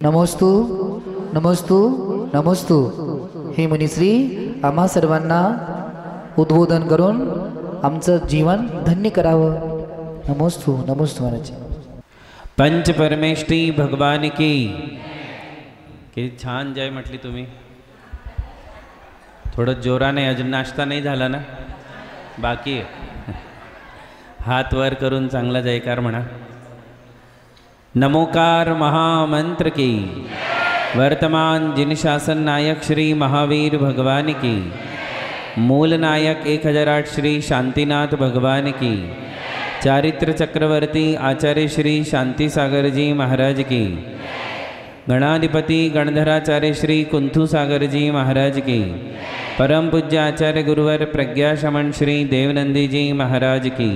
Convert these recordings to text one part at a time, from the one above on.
नमोस्तु नमोस्तु नमोस्तु। हे मुनिश्री आम्हा सर्वांना उद्बोधन करून आमचं जीवन धन्य करावं। नमोस्तु नमोस्तु महाराज। पंच परमेष्ठी भगवान की किती छान जय म्हटली तुम्ही। थोडं जोराने, अजून नाश्ता नाही झाला ना, बाकी आहे। हात वर करून चांगला जयकार म्हणा। नमोकार महामंत्र की वर्तमान जिन शासन नायक श्री महावीर भगवान की, मूल नायक 1008 श्री शांतिनाथ भगवान की, चारित्र चक्रवर्ती आचार्य श्री शांति सागर जी महाराज की, गणाधिपति गणधराचार्य श्री कुंथु सागर जी महाराज की, परम पूज्य आचार्य गुरुवर प्रज्ञा शमन श्री देवनंदी जी महाराज की,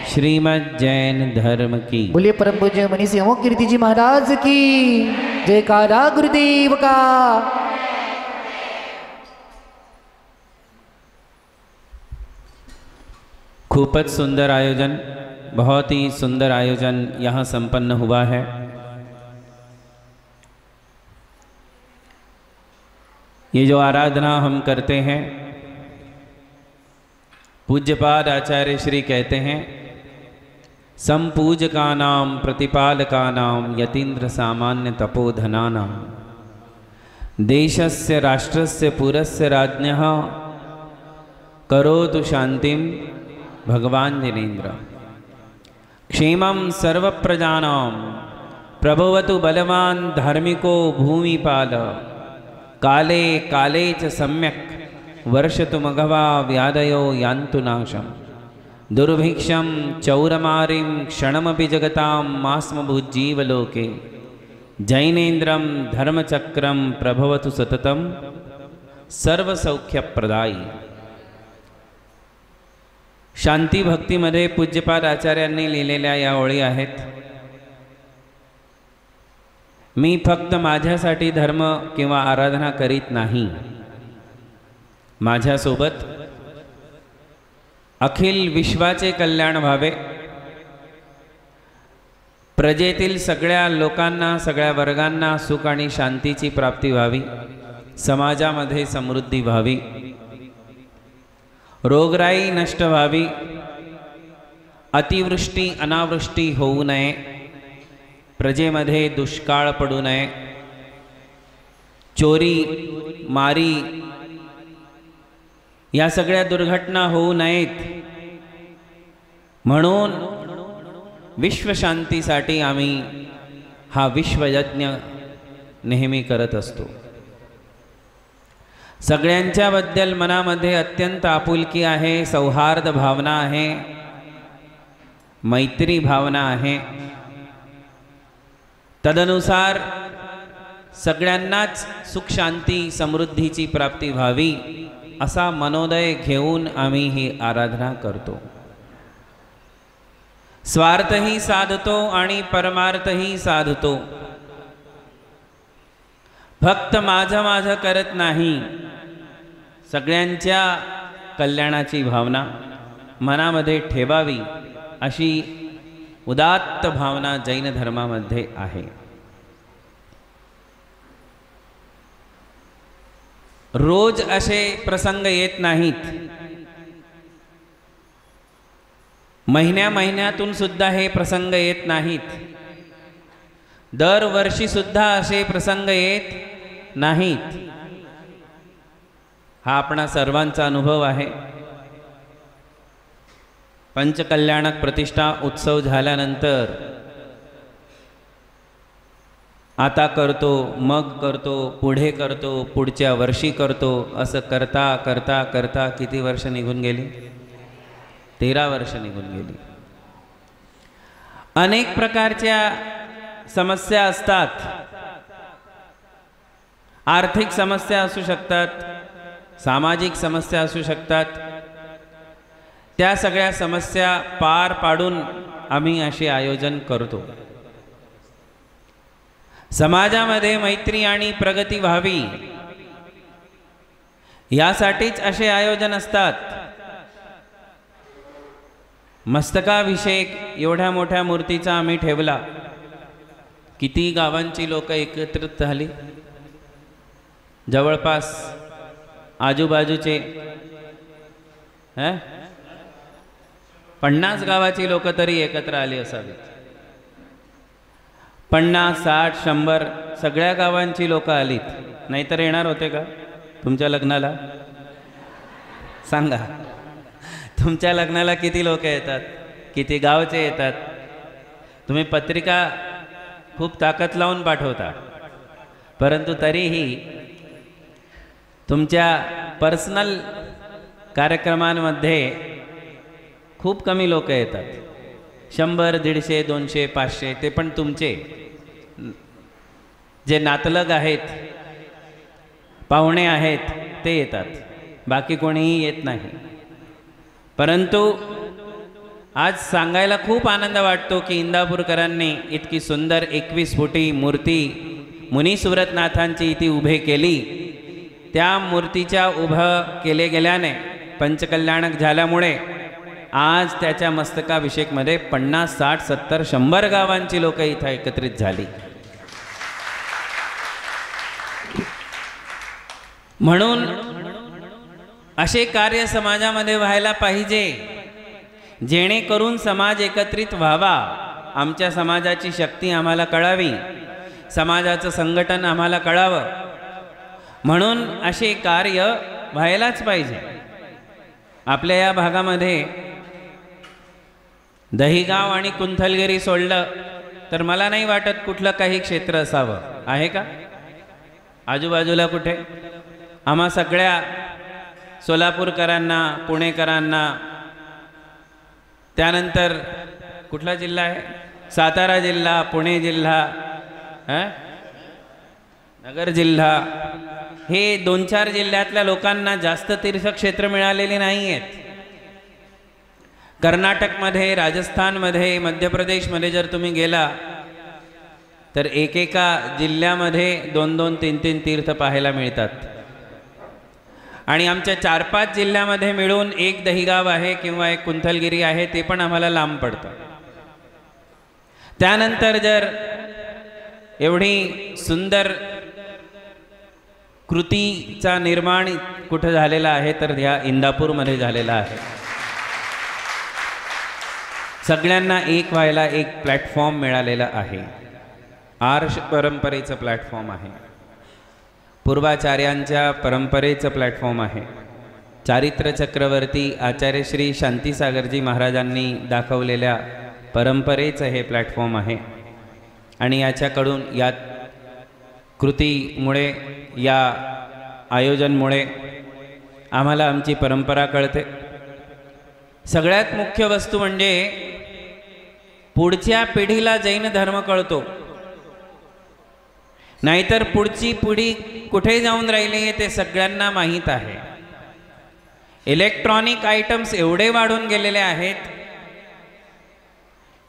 श्रीमद् जैन धर्म की। बोलिए परम पूज्य मनीषी अमोघ कीर्ति जी महाराज की जयकारा गुरुदेव का। खूबच सुंदर आयोजन, बहुत ही सुंदर आयोजन यहाँ संपन्न हुआ है। ये जो आराधना हम करते हैं, पूज्यपाद आचार्य श्री कहते हैं, संपूजकानां प्रतिपालकानां यतीन्द्र सामान्य तपोधनानां, देशस्य राष्ट्रस्य पुरस्य राज्ञः करोतु शांतिं भगवान् जिनेन्द्र, क्षेमं सर्वप्रजानां प्रभवतु बलवान् धार्मिको भूमिपाल, काले काले च सम्यक् वर्षतु मघवा व्याधयो यान्तु नाशम्, दुर्भिक्षं चौरमारिं क्षणमपि जगतां मास्मभुज्जीवलोके, जैनेन्द्रं धर्मचक्रं प्रभवतु सततं सर्वसौख्यप्रदायी। शांती भक्तीमध्ये पूज्यपाद आचार्यांनी लिहिलेल्या या ओळी आहेत। मी फक्त माझ्यासाठी धर्म किंवा आराधना करीत नाही, माझ्यासोबत अखिल विश्वाचे कल्याण व्हावे, प्रजेतील सगळ्या लोकांना, सगळ्या वर्गांना सुख आणि शांतीची प्राप्ती व्हावी, समाजामध्ये समृद्धी व्हावी, रोगराई नष्ट व्हावी, अतिवृष्टी अनावृष्टी होऊ नये, प्रजेमध्ये दुष्काळ पडू नये, चोरी मारी या सगळ्या दुर्घटना होऊ नयेत, म्हणून विश्वशांतीसाठी आम्ही हा विश्वयज्ञ नेहमी करत असतो। सगळ्यांच्या बद्दल मनामध्ये अत्यंत आपुलकी आहे, सौहार्द भावना आहे, मैत्री भावना आहे। तदनुसार सगळ्यांनाच सुख शांती समृद्धीची प्राप्ती व्हावी असा मनोदय घेऊन आम्ही ही आराधना करतो। स्वार्थही साधतो आणि परमार्थही साधतो। फक्त माझं माझं करत नाही, सगळ्यांच्या कल्याणाची भावना मनामध्ये ठेवावी अशी उदात्त भावना जैन धर्मामध्ये आहे। रोज असे प्रसंग येत नाहीत, महिन्या महिन्यातून सुद्धा हे प्रसंग येत नाहीत, दरवर्षी सुद्धा असे प्रसंग येत नाहीत। हा आपणा सर्वांचा अनुभव आहे। पंचकल्याणक प्रतिष्ठा उत्सव झाल्यानंतर आता करतो, मग करतो, पुढे करतो, पुढच्या वर्षी करतो, असं करता करता करता किती वर्ष निघून गेली? 13 वर्ष निघून गेली। अनेक प्रकारच्या समस्या असतात, आर्थिक समस्या असू शकतात, सामाजिक समस्या असू शकतात। त्या सगळ्या समस्या पार पाडून आम्ही असे आयोजन करतो। समाजामध्ये मैत्री आणि प्रगती व्हावी यासाठीच असे आयोजन असतात। मस्तकाभिषेक एवढ्या मोठ्या मूर्तीचा आम्ही ठेवला, किती गावांची लोक एकत्रित झाली? जवळपास आजूबाजूचे 50 गावाची लोक तरी एकत्र आली असावीत. 50, 60, 100 सगळ्या गावांची लोक आलीत. नाहीतर येणार होते का तुमच्या लग्नाला? सांगा, तुमच्या लग्नाला किती लोक येतात, किती गावचे येतात? तुम्ही पत्रिका खूप ताकद लावून पाठवता, परंतु तरीही तुमच्या पर्सनल कार्यक्रमांमध्ये खूप कमी लोक येतात. 100, 150, 200, 500 ते पण तुमचे जे नातलग आहेत, पाहुणे आहेत ते येतात, बाकी कोणीही येत नाही. परंतु आज सांगायला खूप आनंद वाटतो की इंदापूरकरांनी इतकी सुंदर 21 फुटी मूर्ती मुनीसुव्रतनाथांची इथे उभे केली. त्या मूर्तीच्या उभं केले गेल्याने, पंचकल्याणक झाल्यामुळे आज त्याच्या मस्तकाभिषेकमध्ये 50, 60, 70, 100 गावांची लोक इथं एकत्रित झाली. म्हणून असे कार्य समाजामध्ये व्हायला पाहिजे, जेणेकरून समाज एकत्रित व्हावा. आमच्या समाजाची शक्ती आम्हाला कळावी, समाजाचं संघटन आम्हाला कळावं, म्हणून असे कार्य व्हायलाच पाहिजे. आपल्या या भागामध्ये दहिगाव आणि कुंथलगिरी सोडलं तर मला नाही वाटत कुठलं काही क्षेत्र असावं. आहे का आजूबाजूला कुठे? आम्हा सगळ्या सोलापूरकरांना, पुणेकरांना, त्यानंतर कुठला जिल्हा आहे? सातारा जिल्हा, पुणे जिल्हा, नगर जिल्हा, हे 2-4 जिल्ह्यातल्या लोकांना जास्त तीर्थक्षेत्र मिळालेली नाही आहेत. कर्नाटकमध्ये, राजस्थानमध्ये, मध्य प्रदेशमध्ये जर तुम्ही गेला तर एकेका जिल्ह्यामध्ये 2-2, 3-3 तीर्थ पाहायला मिळतात. आणि आमच्या 4-5 जिल्ह्यामध्ये मिळून एक दहिगाव आहे किंवा एक कुंथलगिरी आहे, ते पण आम्हाला लांब पडतं. त्यानंतर जर एवढी सुंदर कृतीचा निर्माण कुठं झालेला आहे तर ह्या इंदापूरमध्ये झालेला आहे. सगळ्यांना एक व्हायला एक प्लॅटफॉर्म मिळालेला आहे. आर्ष परंपरेचं प्लॅटफॉर्म आहे, पूर्वाचार्यांच्या परंपरेचं प्लॅटफॉर्म आहे. चारित्र चक्रवर्ती आचार्य श्री शांतीसागरजी महाराजांनी दाखवलेल्या परंपरेचं हे प्लॅटफॉर्म आहे. आणि याच्याकडून, या कृतीमुळे, या आयोजनमुळे आम्हाला आमची परंपरा कळते. सगळ्यात मुख्य वस्तू म्हणजे पुढच्या पिढीला जैन धर्म कळतो. नाहीतर पुढची पिढी कुठे जाऊन राहिली आहे ते सगळ्यांना माहीत आहे. इलेक्ट्रॉनिक आयटम्स एवढे वाढून गेलेले आहेत,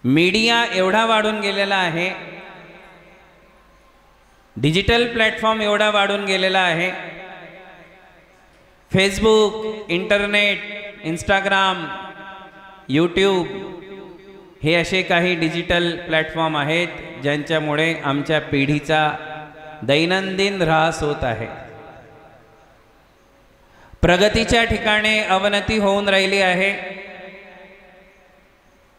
मीडिया एवढा वाढून गेलेला आहे, डिजिटल प्लॅटफॉर्म एवढा वाढून गेलेला आहे. फेसबुक, इंटरनेट, इंस्टाग्राम, यूट्यूब हे असे काही डिजिटल प्लॅटफॉर्म आहेत ज्यांच्यामुळे आमच्या पिढीचा दैनंदिन ऱ्हास होत आहे. प्रगतीच्या ठिकाणी अवनती होऊन राहिली आहे.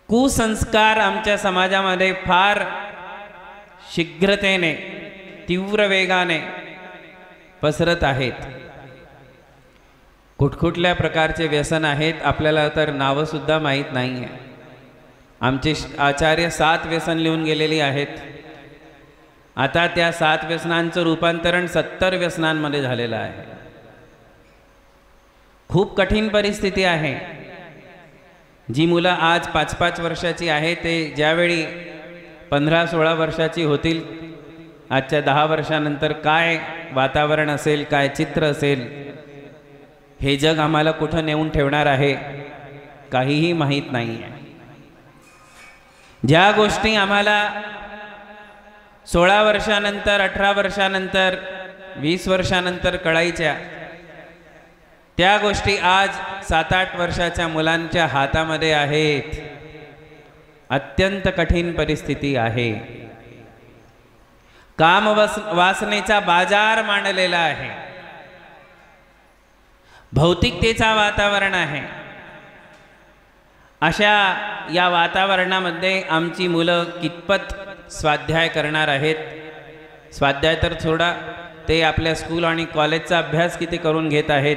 कुसंस्कार आमच्या समाजामध्ये फार शीघ्रतेने, तीव्र वेगाने पसरत आहेत. कुठकुठल्या प्रकारचे व्यसन आहेत आपल्याला तर नावंसुद्धा माहीत नाही आहे. आमचे आचार्य 7 व्यसन लिहून गेलेली आहेत. आता त्या 7 व्यसनांचं रूपांतरण 70 व्यसनांमध्ये झालेलं आहे. खूप कठीण परिस्थिती आहे. जी मुलं आज 5-5 वर्षाची आहे ते ज्यावेळी 15-16 वर्षाची होतील, आजच्या 10 वर्षानंतर काय वातावरण असेल, काय चित्र असेल, हे जग आम्हाला कुठं नेऊन ठेवणार आहे काहीही माहीत नाही आहे. ज्या गोष्टी आम्हाला 16 वर्षानंतर, 18 वर्षानंतर, 20 वर्षानंतर कळायच्या, त्या गोष्टी आज 7-8 वर्षाच्या मुलांच्या हातामध्ये आहेत. अत्यंत कठीण परिस्थिती आहे. वासनेचा बाजार मांडलेला आहे, भौतिकतेचा वातावरण आहे. अशा या वातावरणामध्ये आमची मुलं कितपत स्वाध्याय करणार आहेत? स्वाध्याय तर सोडा, ते आपल्या स्कूल आणि कॉलेजचा अभ्यास किती करून घेत आहेत,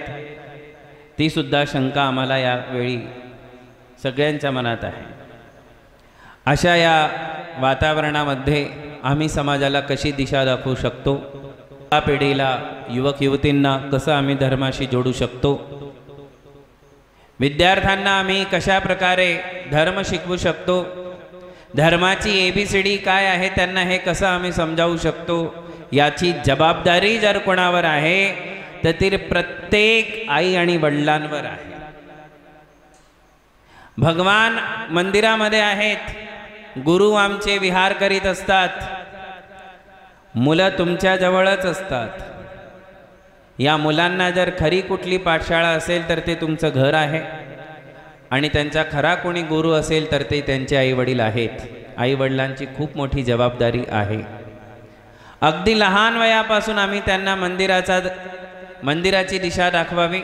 ती सुद्धा शंका आम्हाला यावेळी सगळ्यांच्या मनात आहे. अशा या वातावरणामध्ये आम्ही समाजाला कशी दिशा दाखवू शकतो? या पिढीला, युवक युवतींना कसं आम्ही धर्माशी जोडू शकतो? विद्यार्थ्यांना आम्ही कशा प्रकारे धर्म शिकवू शकतो? धर्माची ABCD काय आहे त्यांना हे कसं आम्ही समजावू शकतो? याची जबाबदारी जर कोणावर आहे तर ती प्रत्येक आई आणि वडिलांवर आहे. भगवान मंदिरामध्ये आहेत, गुरु आमचे विहार करीत असतात, मुलं तुमच्या जवळच असतात. या मुलांना जर खरी कुठली पाठशाळा असेल तर ते तुमचं घर आहे, आणि त्यांचा खरा कोणी गुरु असेल तर ते त्यांचे आईवडील आहेत. आईवडिलांची खूप मोठी जबाबदारी आहे. अगदी लहान वयापासून आम्ही त्यांना मंदिराची दिशा दाखवावी,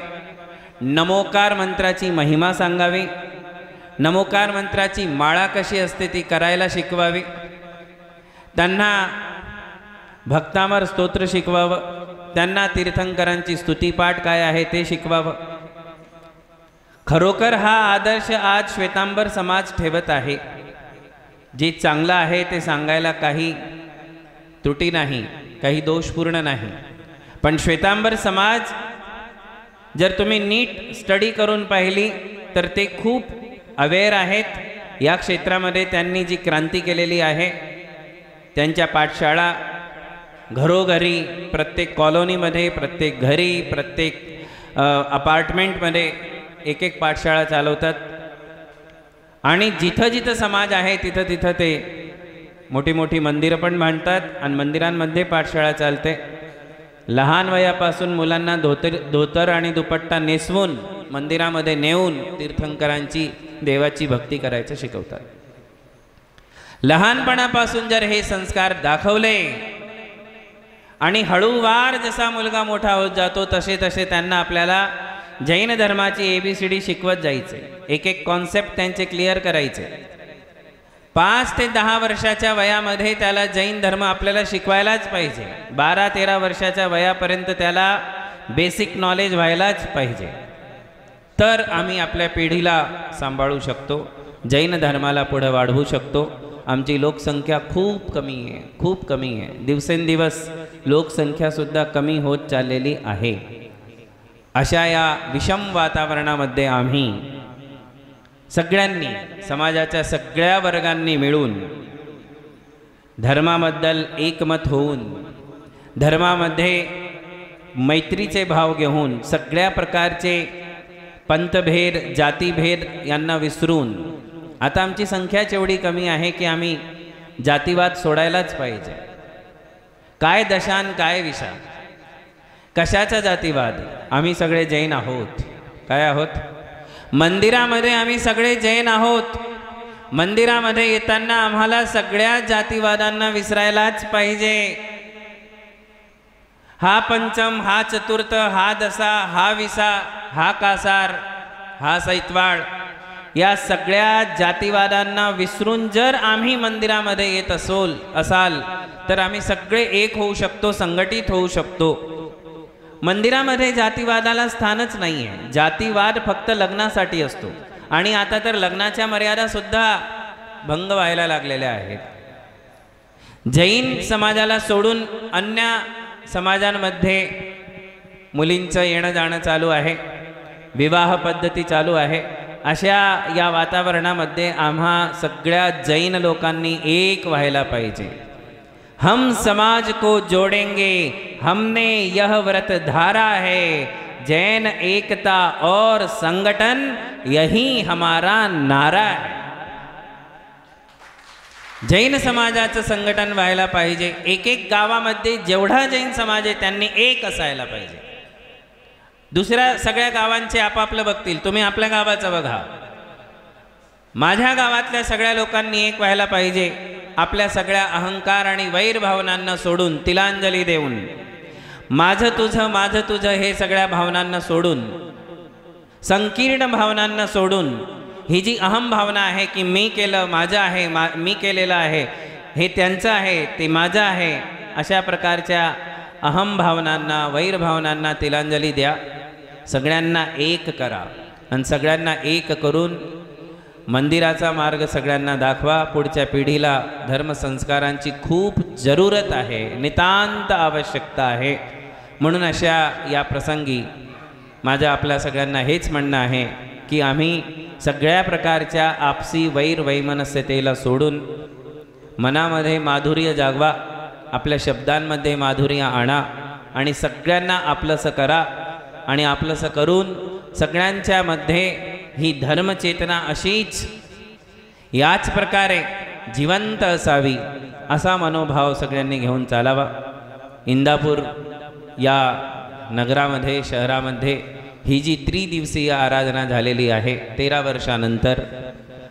नमोकार मंत्राची महिमा सांगावी, नमोकार मंत्राची माळा कशी असते ती करायला शिकवावी, त्यांना भक्तामर स्तोत्र शिकवावं, त्यांना तीर्थंकरांची स्तुतीपाठ काय आहे ते शिकवावं. खरोखर हा आदर्श आज श्वेतांबर समाज ठेवत आहे. जे चांगलं आहे ते सांगायला काही त्रुटी नाही, काही दोषपूर्ण नाही. पण श्वेतांबर समाज जर तुम्ही नीट स्टडी करून पाहिली तर ते खूप अवेअर आहेत या क्षेत्रामध्ये. त्यांनी जी क्रांती केलेली आहे, त्यांच्या पाठशाळा घरोघरी, प्रत्येक कॉलनीमध्ये, प्रत्येक घरी, प्रत्येक अपार्टमेंटमध्ये एक एक पाठशाळा चालवतात. आणि जिथं जिथं समाज आहे तिथं तिथं ते मोठी मोठी मंदिरं पण बांधतात आणि मंदिरांमध्ये पाठशाळा चालते. लहान वयापासून मुलांना धोतर आणि दुपट्टा नेसवून मंदिरामध्ये नेऊन तीर्थंकरांची, देवाची भक्ती करायचं शिकवतात. लहानपणापासून जर हे संस्कार दाखवले आणि हळूवार जसा मुलगा मोठा होत जातो तसे तसे त्यांना आपल्याला जैन धर्माची ABCD शिकवत जायचे. एक एक कॉन्सेप्ट त्यांचे क्लिअर करायचे. 5 ते 10 वर्षाच्या वयामध्ये त्याला जैन धर्म आपल्याला शिकवायलाच पाहिजे. 12-13 वर्षाच्या वयापर्यंत त्याला बेसिक नॉलेज व्हायलाच पाहिजे. तर आम्ही आपल्या पिढीला सांभाळू शकतो, जैन धर्माला पुढे वाढवू शकतो. आमची लोकसंख्या खूप कमी आहे, खूप कमी आहे. दिवसेंदिवस लोकसंख्यासुद्धा कमी होत चाललेली आहे. अशा या विषम वातावरणामध्ये आम्ही सगळ्यांनी, समाजाच्या सगळ्या वर्गांनी मिळून धर्माबद्दल एकमत होऊन, धर्मामध्ये मैत्रीचे भाव घेऊन, सगळ्या प्रकारचे पंथभेद, जातीभेद यांना विसरून, आता आमची संख्याच एवढी कमी आहे की आम्ही जातीवाद सोडायलाच पाहिजे. काय दशान काय विषा, कशाचा जातीवाद? आम्ही सगळे जैन आहोत. काय आहोत? मंदिरामध्ये आम्ही सगळे जैन आहोत. मंदिरामध्ये येताना आम्हाला सगळ्या जातीवादांना विसरायलाच पाहिजे. हा पंचम, हा चतुर्थ, हा दसा, हा विसा, हा कासार, हा सैतवाळ, या सगळ्या जातीवादांना विसरून जर आम्ही मंदिरामध्ये येत असाल तर आम्ही सगळे एक होऊ शकतो, संघटित होऊ शकतो. मंदिरामध्ये जातीवादाला स्थानच नाही आहे. जातीवाद फक्त लग्नासाठी असतो आणि आता तर लग्नाच्या मर्यादा सुद्धा भंग व्हायला लागलेल्या आहेत. जैन समाजाला सोडून अन्य समाजांमध्ये मुलींचं येणं जाणं चालू आहे, विवाह पद्धती चालू आहे. अशा या वातावरणामध्ये आम्हा सगळ्या जैन लोकांनी एक व्हायला पाहिजे. हम समाज को जोड़ेंगे, हमने यह व्रत धारा है, जैन एकता और संगठन यही हमारा नारा है. जैन समाजाचं संघटन व्हायला पाहिजे. एक एक गावामध्ये जेवढा जैन समाज आहे त्यांनी एक असायला पाहिजे. दुसऱ्या सगळ्या गावांचे आपापलं बघतील, तुम्ही आपल्या गावाचं बघा. माझ्या गावातल्या सगळ्या लोकांनी एक व्हायला पाहिजे. आपल्या सगळ्या अहंकार आणि वैरभावनांना सोडून, तिलांजली देऊन, माझं तुझं हे सगळ्या भावनांना सोडून, संकीर्ण भावनांना सोडून, ही जी अहम भावना आहे की मी केलं, माझं आहे, मी केलेलं आहे, हे त्यांचं आहे, ते माझं आहे, अशा प्रकारच्या अहम भावनांना, वैरभावनांना तिलांजली द्या. सगळ्यांना एक करा आणि सगळ्यांना एक करून मंदिराचा मार्ग सगळ्यांना दाखवा. पुढच्या पिढीला धर्मसंस्कारांची खूप जरूरत आहे, नितांत आवश्यकता आहे. म्हणून अशा या प्रसंगी माझं आपल्या सगळ्यांना हेच म्हणणं आहे की आम्ही सगळ्या प्रकारच्या आपसी वैमनस्यतेला सोडून मनामध्ये माधुर्य जागवा, आपल्या शब्दांमध्ये माधुर्य आणा आणि सगळ्यांना आपलंसं करा. आणि आपलंसं करून सगळ्यांच्या मध्ये ही धर्मचेतना अशीच याच प्रकारे जिवंत असावी, असा मनोभाव सगळ्यांनी घेऊन चालावा. इंदापूर या नगरामध्ये, शहरामध्ये ही जी त्रिदिवसीय आराधना झालेली आहे, 13 वर्षानंतर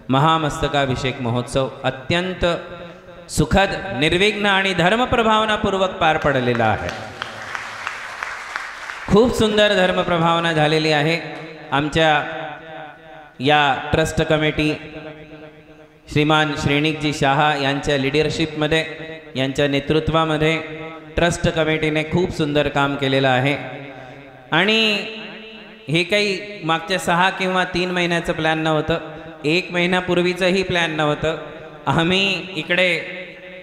महामस्तकाभिषेक महोत्सव अत्यंत सुखद, निर्विघ्न आणि धर्मप्रभावनापूर्वक पार पडलेला आहे. खूप सुंदर धर्मप्रभावना झालेली आहे. आमच्या या ट्रस्ट कमिटी श्रीमान श्रेणिकजी शहा यांच्या लिडरशिपमध्ये, यांच्या नेतृत्वामध्ये ट्रस्ट कमिटीने खूप सुंदर काम केलेलं आहे. आणि हे काही मागच्या 6 किंवा 3 महिन्याचं प्लॅन नव्हतं, 1 महिन्यापूर्वीचंही प्लॅन नव्हतं. आम्ही इकडे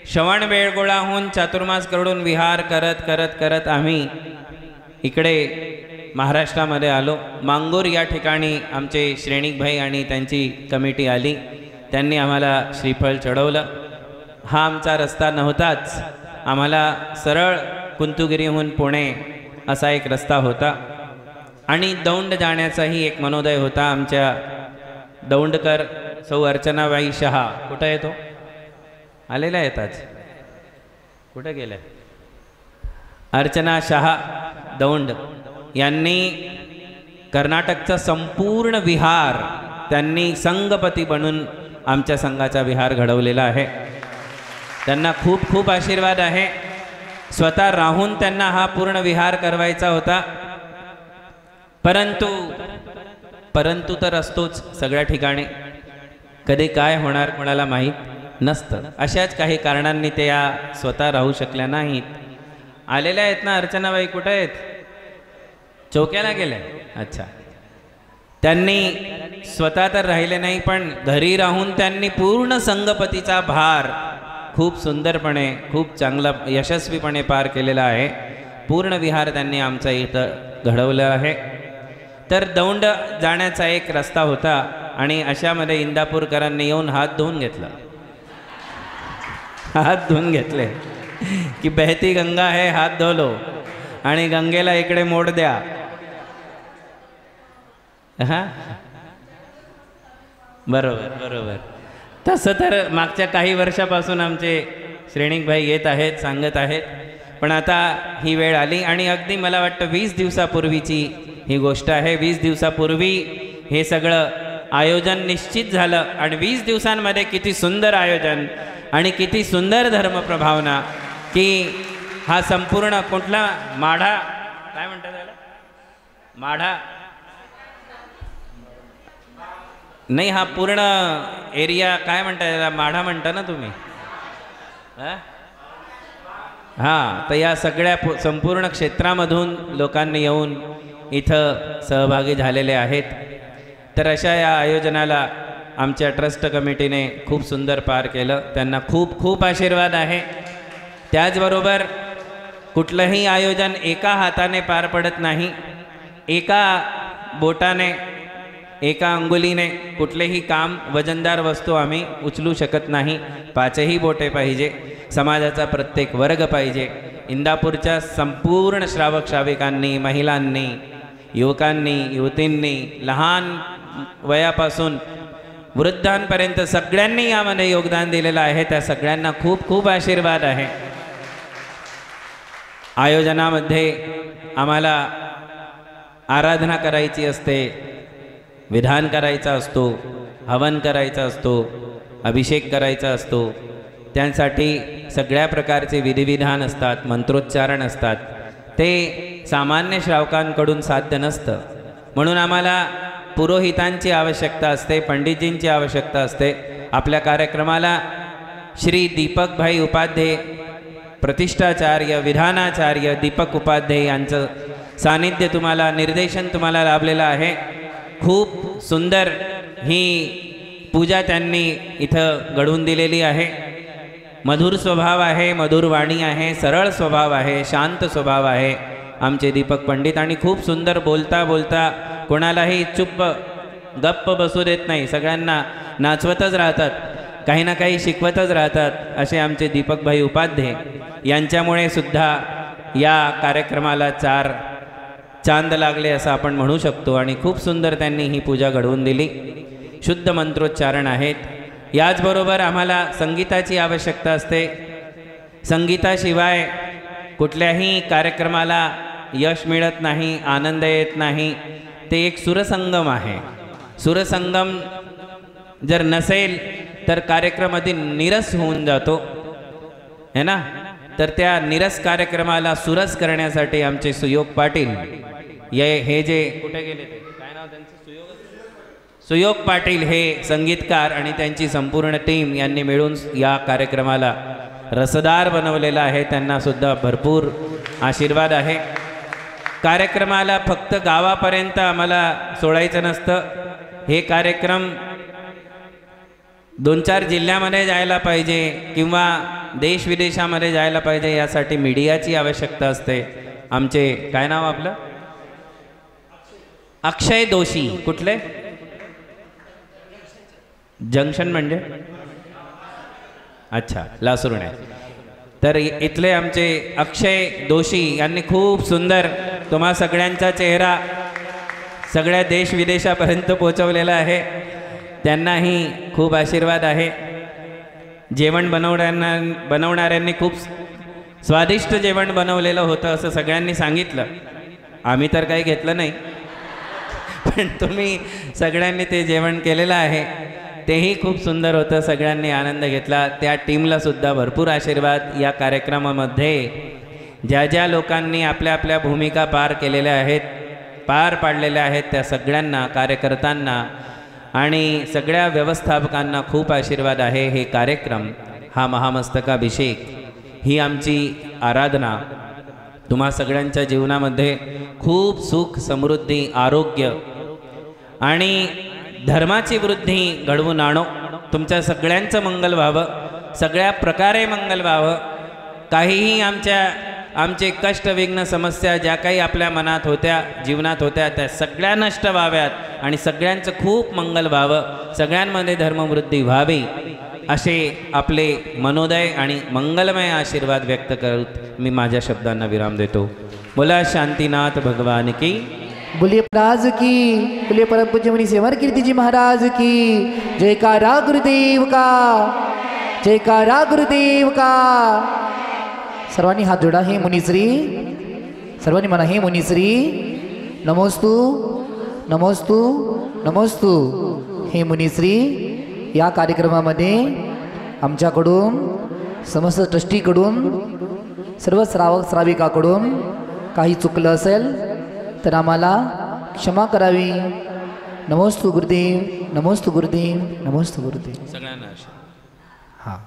श्रवणबेळगोळाहून चातुर्मास करून विहार करत करत करत आम्ही इकडे महाराष्ट्रामध्ये आलो. मांगूर या ठिकाणी आमचे श्रेणिक भाई आणि त्यांची कमिटी आली. त्यांनी आम्हाला श्रीफळ चढवलं. हा आमचा रस्ता नव्हताच, आम्हाला सरळ कुंतुगिरीहून पुणे असा एक रस्ता होता आणि दौंड जाण्याचाही एक मनोदय होता. आमच्या दौंडकर सौ अर्चनाबाई शहा, कुठं येतो आलेला येतात, कुठे गेल्या, अर्चना शहा दौंड यांनी कर्नाटकचा संपूर्ण विहार त्यांनी संघपती बनून आमच्या संघाचा विहार घडवलेला आहे. त्यांना खूप खूप आशीर्वाद आहे. स्वतः राहून त्यांना हा पूर्ण विहार करवायचा होता, परंतु तर असतोच सगळ्या ठिकाणी, कधी काय होणार कोणाला माहीत नसतं. अशाच काही कारणांनी ते या स्वतः राहू शकल्या नाहीत. आलेल्या आहेत ना अर्चनाबाई, कुठं आहेत, चौक्याला गेल्या. अच्छा, त्यांनी स्वतः तर राहिले नाही, पण घरी राहून त्यांनी पूर्ण संघपतीचा भार खूप सुंदरपणे, खूप चांगला, यशस्वीपणे पार केलेला आहे. पूर्ण विहार त्यांनी आमचा इथं घडवलं आहे. तर दौंड जाण्याचा एक रस्ता होता आणि अशामध्ये इंदापूरकरांनी येऊन हात धुवून घेतले की बहती गंगा है, हात धुलो आणि गंगेला इकडे मोड द्या. हा, बरोबर. तसं तर मागच्या काही वर्षापासून आमचे श्रेणिक भाई येत आहेत, सांगत आहेत, पण आता ही वेळ आली. आणि अगदी मला वाटतं 20 दिवसापूर्वीची ही गोष्ट आहे. 20 दिवसापूर्वी हे सगळं आयोजन निश्चित झालं आणि 20 दिवसांमध्ये किती सुंदर आयोजन आणि किती सुंदर धर्मप्रभावना, की हा संपूर्ण कुठला माढा, काय म्हणतात त्याला, माढा नाही, हा पूर्ण एरिया काय म्हणता त्याला, माढा म्हणता ना तुम्ही, हां, तर या सगळ्या संपूर्ण क्षेत्रामधून लोकांनी येऊन इथं सहभागी झालेले आहेत. तर अशा या आयोजनाला आमच्या ट्रस्ट कमिटीने खूप सुंदर पार केलं. त्यांना खूप खूप आशीर्वाद आहे. त्याचबरोबर कुठलंही आयोजन एका हाताने पार पडत नाही, एका बोटाने, एका अंगुलीने कुठलेही काम, वजनदार वस्तू आम्ही उचलू शकत नाही. 5ही बोटे पाहिजे, समाजाचा प्रत्येक वर्ग पाहिजे. इंदापूरच्या संपूर्ण श्रावक श्राविकांनी, महिलांनी, युवकांनी, युवतींनी, लहान वयापासून वृद्धांपर्यंत सगळ्यांनी यामध्ये योगदान दिलेलं आहे. त्या सगळ्यांना खूप खूप आशीर्वाद आहे. आयोजनामध्ये आम्हाला आराधना करायची असते, विधान करायचा असतो, हवन करायचा असतो, अभिषेक करायचा असतो, त्यांसाठी सगळ्या प्रकारचे विधिविधान असतात, मंत्रोच्चारण असतात. ते सामान्य श्रावकांकडून साध्य नसतं. म्हणून आम्हाला पुरोहितांची आवश्यकता असते, पंडितजींची आवश्यकता असते. आपल्या कार्यक्रमाला श्री दीपकभाई उपाध्ये, प्रतिष्ठाचार्य, विधानाचार्य दीपक उपाध्ये यांचं सानिध्य तुम्हाला, निर्देशन तुम्हाला लाभलेलं आहे. खूप सुंदर ही पूजा त्यांनी इथं घडवून दिलेली आहे. मधुर स्वभाव आहे, मधुर वाणी आहे, सरळ स्वभाव आहे, शांत स्वभाव आहे आमचे दीपक पंडित. आणि खूप सुंदर बोलता बोलता कोणालाही चुप्प गप्प बसू देत नाही, सगळ्यांना नाचवतच राहतात, काही ना काही शिकवतच राहतात असे आमचे दीपकभाई उपाध्ये. यांच्यामुळे सुद्धा या कार्यक्रमाला 4 चांद लागले असं आपण म्हणू शकतो. आणि खूप सुंदर त्यांनी ही पूजा घडवून दिली. शुद्ध मंत्रोच्चारण आहेत. याचबरोबर आम्हाला संगीताची आवश्यकता असते. संगीताशिवाय कुठल्याही कार्यक्रमाला यश मिळत नाही, आनंद येत नाही. ते एक सुरसंगम आहे. सुरसंगम जर नसेल तर कार्यक्रम आधी निरस होऊन जातो है ना. तर त्या निरस कार्यक्रमाला सुरस करण्यासाठी आमचे सुयोग पाटील हे जे कुठे गेले ते काय नाव त्यांचं, सुयोग पाटील हे संगीतकार आणि त्यांची संपूर्ण टीम यांनी मिळून या कार्यक्रमाला रसदार बनवलेला आहे. त्यांना सुद्धा भरपूर आशीर्वाद आहे. कार्यक्रमाला फक्त गावापर्यंत आम्हाला सोडायचं नसतं. हे कार्यक्रम 2-4 जिल्ह्यामध्ये जायला पाहिजे किंवा देश विदेशामध्ये जायला पाहिजे. यासाठी मीडियाची आवश्यकता असते. आमचे काय नाव आपलं, अक्षय दोशी, कुठले जंक्शन म्हणजे, अच्छा लासुर्णे. तर इथले आमचे अक्षय दोशी यांनी खूप सुंदर तुम्हा सगळ्यांचा चेहरा सगळ्या देश विदेशापर्यंत पोहोचवलेला आहे. त्यांनाही खूप आशीर्वाद आहे. जेवण बनवणाऱ्यांनी खूप स्वादिष्ट जेवण बनवलेलं होतं असं सगळ्यांनी सांगितलं. आम्ही तर काही घेतलं नाही, पण तुम्ही सगळ्यांनी ते जेवण केलेलं आहे. तेही खूप सुंदर होतं. सगळ्यांनी आनंद घेतला. त्या टीमला सुद्धा भरपूर आशीर्वाद. या कार्यक्रमामध्ये ज्या ज्या लोकांनी आपल्या आपल्या भूमिका पार पाडलेल्या आहेत त्या सगळ्यांना, कार्यकर्त्यांना आणि सगळ्या व्यवस्थापकांना खूप आशीर्वाद आहे. हे कार्यक्रम, हा महामस्तकाभिषेक, ही आमची आराधना तुम्हा सगळ्यांच्या जीवनामध्ये खूप सुख, समृद्धी, आरोग्य आणि धर्माची वृद्धी घडवून आणो. तुमच्या सगळ्यांचं मंगल व्हावं, सगळ्या प्रकारे मंगल व्हावं. काहीही आमचे कष्ट, विघ्न, समस्या ज्या काही आपल्या मनात होत्या, जीवनात होत्या, त्या सगळ्या नष्ट व्हाव्यात आणि सगळ्यांचं खूप मंगल व्हावं, सगळ्यांमध्ये धर्मवृद्धी व्हावी असे आपले मनोदय आणि मंगलमय आशीर्वाद व्यक्त करत मी माझ्या शब्दांना विराम देतो. बोला शांतीनाथ भगवान की, बोलिए महाराज की, बोलिए परम पूज्य मुनि सेवर कीर्ति जी महाराज की. जयकारा गुरुदेव का, जयकारा गुरुदेव का. सर्वांनी हात जोडा. हे मुनिश्री, सर्वांनी म्हणा हे मुनिश्री. नमोस्तु नमोस्तु नमोस्तु. हे मुनिश्री, या कार्यक्रमामध्ये आमच्याकडून, समस्त ट्रस्टीकडून, सर्व श्रावक श्राविकाकडून काही चुकलं असेल तर आम्हाला क्षमा करावी. नमोस्तु गुरुदेव, नमोस्तु गुरुदेव, नमोस्तु गुरुदेव. सगळ्यांना हां.